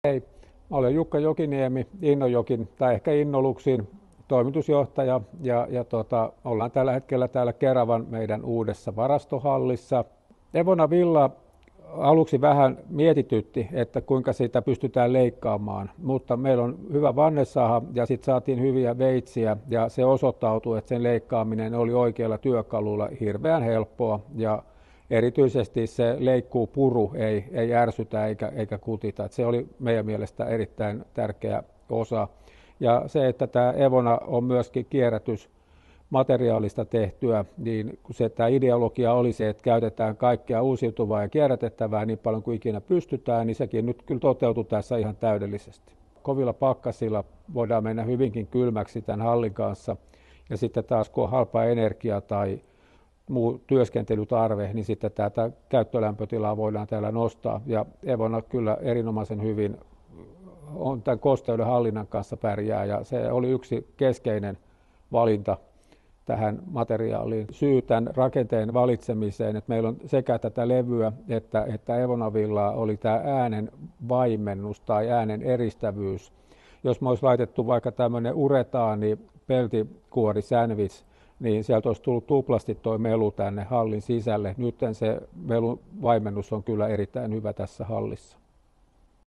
Hei, mä olen Jukka Jokiniemi, Innojokin tai ehkä Innoluxin toimitusjohtaja ja ollaan tällä hetkellä täällä Keravan meidän uudessa varastohallissa. Evona Villa aluksi vähän mietitytti, että kuinka sitä pystytään leikkaamaan, mutta meillä on hyvä vannesaha ja sitten saatiin hyviä veitsiä ja se osoittautui, että sen leikkaaminen oli oikealla työkalulla hirveän helppoa ja erityisesti se leikkuu puru ei ärsytä eikä kutita. Että se oli meidän mielestä erittäin tärkeä osa. Ja se, että tämä Evona on myöskin kierrätysmateriaalista tehtyä, niin tämä ideologia oli se, että käytetään kaikkea uusiutuvaa ja kierrätettävää niin paljon kuin ikinä pystytään, niin sekin nyt kyllä toteutui tässä ihan täydellisesti. Kovilla pakkasilla voidaan mennä hyvinkin kylmäksi tämän hallin kanssa ja sitten taas kun on halpaa energiaa tai muu työskentelytarve, niin sitten tätä käyttölämpötilaa voidaan täällä nostaa. Ja Evona kyllä erinomaisen hyvin on tämän kosteuden hallinnan kanssa pärjää ja se oli yksi keskeinen valinta tähän materiaaliin. Syy tämän rakenteen valitsemiseen, että meillä on sekä tätä levyä että Evona Villaa oli tämä äänen vaimennus tai äänen eristävyys. Jos me olisi laitettu vaikka tämmöinen uretaani peltikuori sandwich, niin sieltä olisi tullut tuplasti tuo melu tänne hallin sisälle. Nyt se melun vaimennus on kyllä erittäin hyvä tässä hallissa.